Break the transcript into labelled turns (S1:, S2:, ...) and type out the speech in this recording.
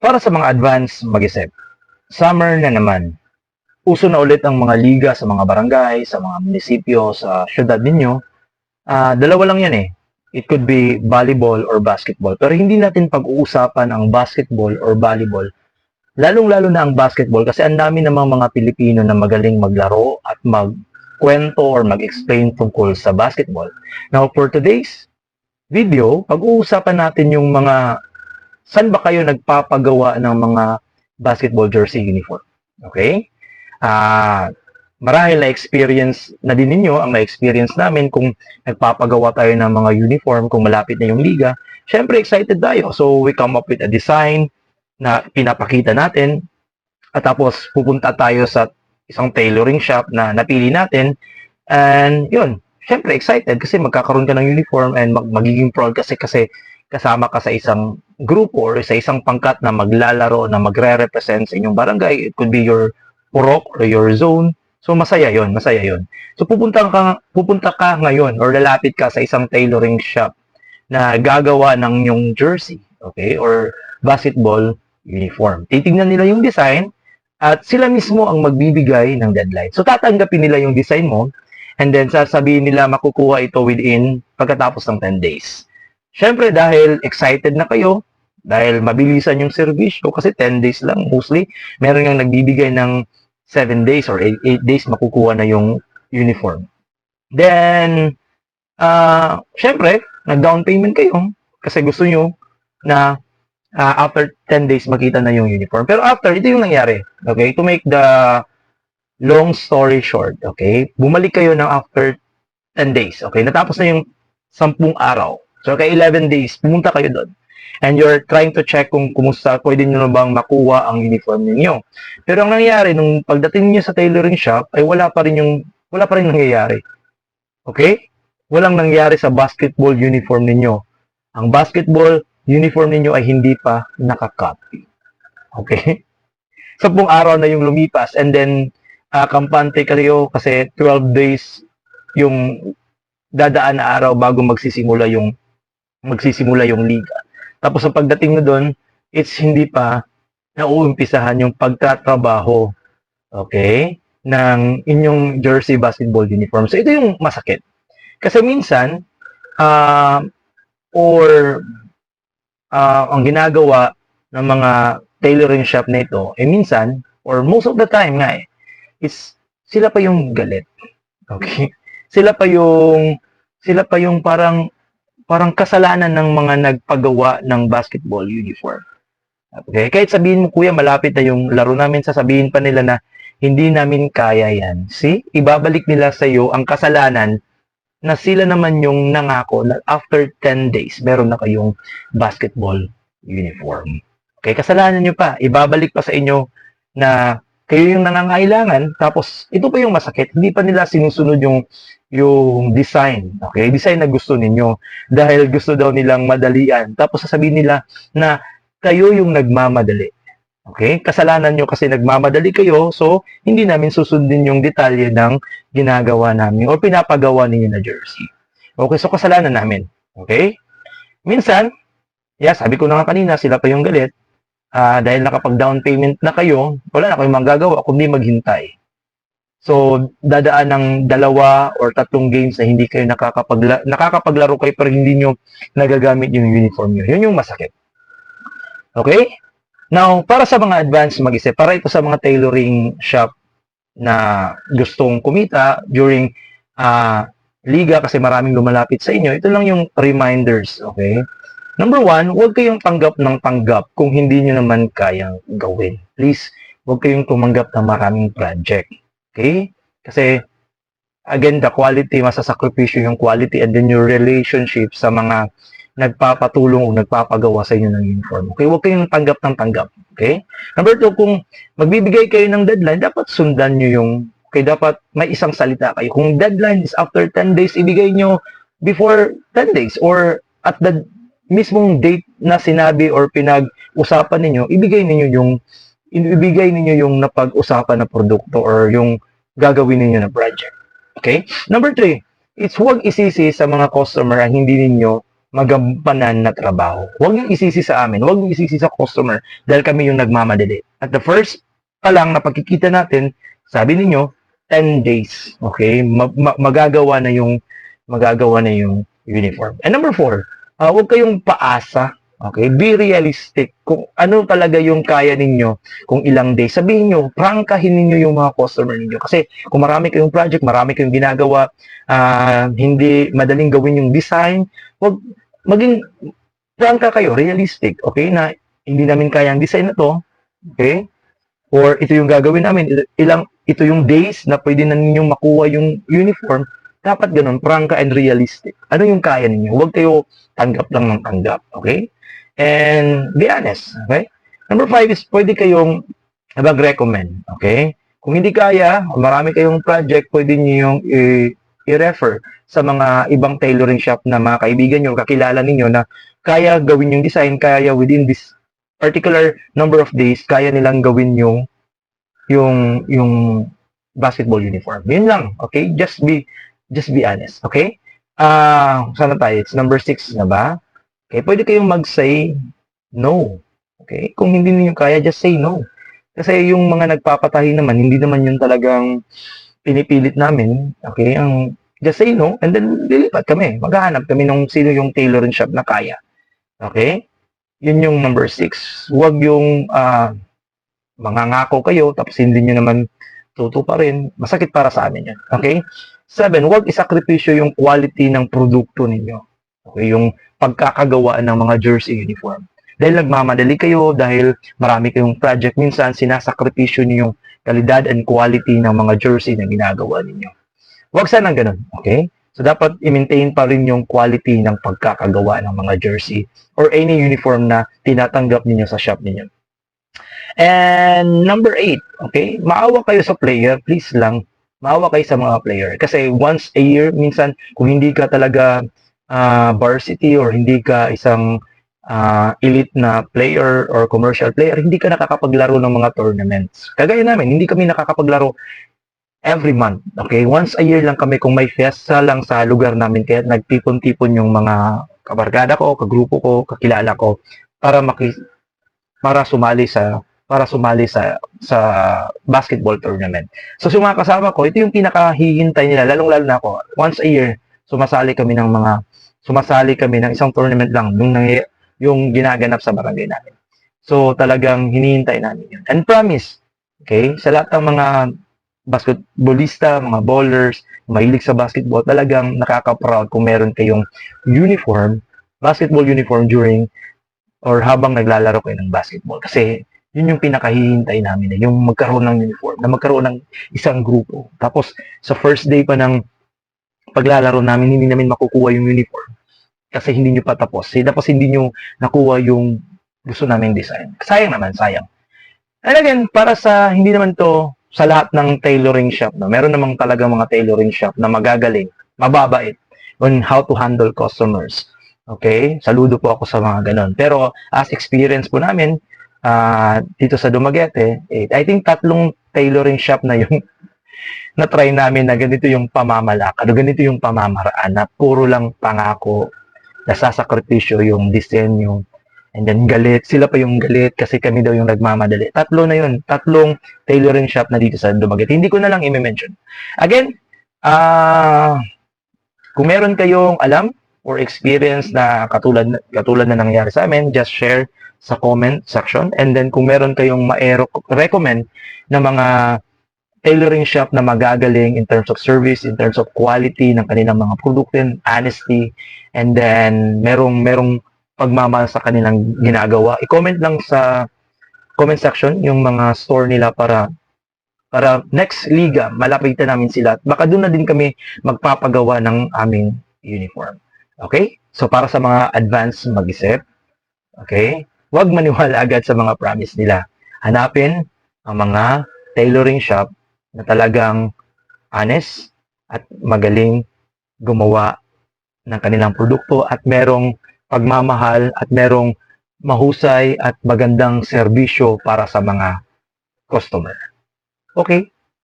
S1: Para sa mga advanced mag-isip, summer na naman. Uso na ulit ang mga liga sa mga barangay, sa mga munisipyo, sa syudad ninyo. Dalawa lang yan eh. It could be volleyball or basketball. Pero hindi natin pag-uusapan ang basketball or volleyball. Lalong-lalo na ang basketball kasi ang dami namang mga Pilipino na magaling maglaro at magkwento or mag-explain tungkol sa basketball. Now, for today's video, pag-uusapan natin yung mga saan ba kayo nagpapagawa ng mga basketball jersey uniform. Okay? Marahil na-experience na din ninyo ang na-experience namin kung nagpapagawa tayo ng mga uniform, kung malapit na yung liga. Siyempre, excited tayo. So, we come up with a design na pinapakita natin at tapos pupunta tayo sa isang tailoring shop na napili natin and yun, siyempre excited kasi magkakaroon ka ng uniform and magiging proud kasi kasama ka sa isang grupo or sa isang pangkat na maglalaro, na magre-represent sa inyong barangay. It could be your purok or your zone. So masaya yon, masaya yon. So pupunta ka ngayon or lalapit ka sa isang tailoring shop na gagawa ng yung jersey, okay, or basketball uniform. Titingnan nila yung design at sila mismo ang magbibigay ng deadline. So tatanggapin nila yung design mo and then sasabihin nila makukuha ito within pagkatapos ng 10 days. Siyempre dahil excited na kayo, dahil mabilisan yung servisyo kasi 10 days lang mostly, meron yung nagbibigay ng 7 days or 8 days makukuha na yung uniform. Then, syempre, nag-down payment kayo kasi gusto nyo na after 10 days makita na yung uniform. Pero after, ito yung nangyari. Okay? To make the long story short, okay? Bumalik kayo ng after 10 days. Okay? Natapos na yung 10 araw. So, kay 11 days, pumunta kayo doon. And you're trying to check kung kumusta, pwede nyo na bang makuha ang uniform ninyo. Pero ang nangyari, nung pagdating niyo sa tailoring shop, ay wala pa rin nangyayari. Okay? Walang nangyari sa basketball uniform ninyo. Ang basketball uniform ninyo ay hindi pa nakakopy. Okay? 10 araw na yung lumipas and then kampante kayo kasi 12 days yung dadaan na araw bago magsisimula yung liga. Tapos ang pagdating mo doon, it's hindi pa nauumpisahan yung pagtatrabaho, okay, ng inyong jersey basketball uniform. So ito yung masakit. Kasi minsan, ang ginagawa ng mga tailoring shop na ito, minsan, or most of the time nga is sila pa yung galit. Okay? Sila pa yung parang kasalanan ng mga nagpagawa ng basketball uniform. Okay? Kahit sabihin mo, kuya, malapit na yung laro namin, sasabihin pa nila na hindi namin kaya yan. See? Ibabalik nila sa iyo ang kasalanan na sila naman yung nangako na after 10 days, meron na kayong basketball uniform. Okay? Kasalanan nyo pa. Ibabalik pa sa inyo na kayo yung nangangailangan, tapos ito pa yung masakit. Hindi pa nila sinusunod yung design. Okay? Design na gusto ninyo. Dahil gusto daw nilang madalian. Tapos sasabihin nila na kayo yung nagmamadali. Okay? Kasalanan nyo kasi nagmamadali kayo, so hindi namin susundin yung detalye ng ginagawa namin o pinapagawa ninyo na jersey. Okay? So kasalanan namin. Okay? Minsan, sabi ko na nga kanina, sila pa yung galit. Dahil nakapag-down payment na kayo, wala na kayong magagawa kundi maghintay. So, dadaan ng 2 or 3 games na hindi kayo nakakapaglaro kayo pero hindi nyo nagagamit yung uniform nyo. Yun yung masakit. Okay? Now, para sa mga advanced mag-isip, para ito sa mga tailoring shop na gustong kumita during liga kasi maraming lumalapit sa inyo, ito lang yung reminders. Okay? Number 1, huwag kayong tanggap ng tanggap kung hindi nyo naman kayang gawin. Please, huwag kayong tumanggap ng maraming project. Okay? Kasi, again, the quality, masasakripisyo yung quality and then your relationship sa mga nagpapatulong o nagpapagawa sa inyo ng uniform. Okay? Huwag kayong tanggap ng tanggap. Okay? Number 2, kung magbibigay kayo ng deadline, dapat sundan nyo yung, dapat may isang salita kayo. Kung deadline is after 10 days, ibigay nyo before 10 days or at the mismong date na sinabi or pinag-usapan ninyo, ibigay ninyo yung napag-usapan na produkto or yung gagawin ninyo na project. Okay? Number 3, it's huwag isisi sa mga customer ang hindi ninyo magampanan na trabaho. Huwag niyong isisi sa amin, huwag niyong isisi sa customer dahil kami yung nagmamadali. At the first pa lang na pagkikita natin, sabi ninyo, 10 days. Okay? Magagawa na yung uniform. And number 4, huwag kayong paasa. Okay? Be realistic. Kung ano talaga yung kaya ninyo, kung ilang days, sabihin nyo, prangkahin ninyo yung mga customer ninyo. Kasi kung marami kayong project, marami kayong ginagawa, hindi madaling gawin yung design, wag maging prangka kayo, realistic. Okay? Na hindi namin kaya ang design na to. Okay? Or ito yung gagawin namin, ito yung days na pwede na ninyong makuha yung uniform. Dapat ganun, prangka and realistic. Ano yung kaya ninyo? Huwag kayo tanggap lang ng tanggap. Okay? And be honest. Okay? Number 5 is pwede kayong mag-recommend. Okay? Kung hindi kaya, marami kayong project, pwede niyo yung i-refer sa mga ibang tailoring shop na mga kaibigan nyo, kakilala ninyo na kaya gawin yung design, kaya within this particular number of days, kaya nilang gawin yung basketball uniform. Yun lang. Okay? Just be honest. Okay? Sana tayo? It's number 6 na ba? Okay? Pwede kayong mag-say no. Okay? Kung hindi niyo kaya, just say no. Kasi yung mga nagpapatahi naman, hindi naman yun talagang pinipilit namin. Okay? Just say no, and then lilipat kami. Maghahanap kami ng sino yung tailoring shop na kaya. Okay? Yun yung number 6. Huwag yung mangangako kayo, tapos hindi nyo naman tutuparin. Masakit para sa amin yan. Okay? 7, huwag isakripisyo yung quality ng produkto ninyo. Okay? Yung pagkakagawaan ng mga jersey uniform. Dahil nagmamadali kayo, dahil marami kayong project, minsan sinasakripisyo niyo yung kalidad and quality ng mga jersey na ginagawa ninyo. Huwag sanang ganun. Okay? So, dapat i-maintain pa rin yung quality ng pagkakagawa ng mga jersey or any uniform na tinatanggap ninyo sa shop ninyo. And number 8, okay? Maawa kayo sa player, please lang. Maawa kayo sa mga player. Kasi once a year, minsan, kung hindi ka talaga varsity or hindi ka isang elite na player or commercial player, hindi ka nakakapaglaro ng mga tournaments. Kagaya namin, hindi kami nakakapaglaro every month. Okay? Once a year lang kami kung may fiesta lang sa lugar namin. Kaya nagtipon-tipon yung mga kabarkada ko, kagrupo ko, kakilala ko para sumali sa basketball tournament. So, sa mga kasama ko, ito yung pinakahihintay nila, lalong-lalo na ako. Once a year, sumasali kami ng isang tournament lang, yung ginaganap sa barangay namin. So, talagang hinihintay namin yun. And promise, okay, sa lahat ng mga basketballista, mga ballers, mahilig sa basketball, talagang nakaka-proud kung meron kayong basketball uniform during or habang naglalaro kayo ng basketball. Kasi yun yung pinakahihintay namin, yung magkaroon ng uniform, na magkaroon ng isang grupo. Tapos, sa first day pa ng paglalaro namin, hindi namin makukuha yung uniform. Kasi hindi nyo pa tapos. Tapos hindi nyo nakuha yung gusto naming design. Sayang naman, sayang. And again, para sa, hindi naman to sa lahat ng tailoring shop, no? Meron namang talaga mga tailoring shop na magagaling, mababait on how to handle customers. Okay? Saludo po ako sa mga ganon. Pero as experience po namin, dito sa Dumaguete, I think 3 tailoring shop na yung na-try namin na ganito yung pamamalakad, ganito yung pamamaraan, na puro lang pangako, nasasakripisyo yung disenyo, and then galit, sila pa yung galit kasi kami daw yung nagmamadali. 3 na yun, 3 tailoring shop na dito sa Dumaguete. Hindi ko na lang i-mention. Again, kung meron kayong alam or experience na katulad na nangyari sa amin, just share sa comment section. And then kung meron kayong ma-recommend na mga tailoring shop na magagaling in terms of service, in terms of quality ng kanilang mga produkto, honesty, and then merong pagmamahal sa kanilang ginagawa, i-comment lang sa comment section yung mga store nila para next liga, malapitan namin sila. Baka doon na din kami magpapagawa ng aming uniform. Okay? So, para sa mga advanced mag-isip, okay? Huwag maniwala agad sa mga promise nila. Hanapin ang mga tailoring shop na talagang honest at magaling gumawa ng kanilang produkto at merong pagmamahal at merong mahusay at magandang serbisyo para sa mga customer. Okay?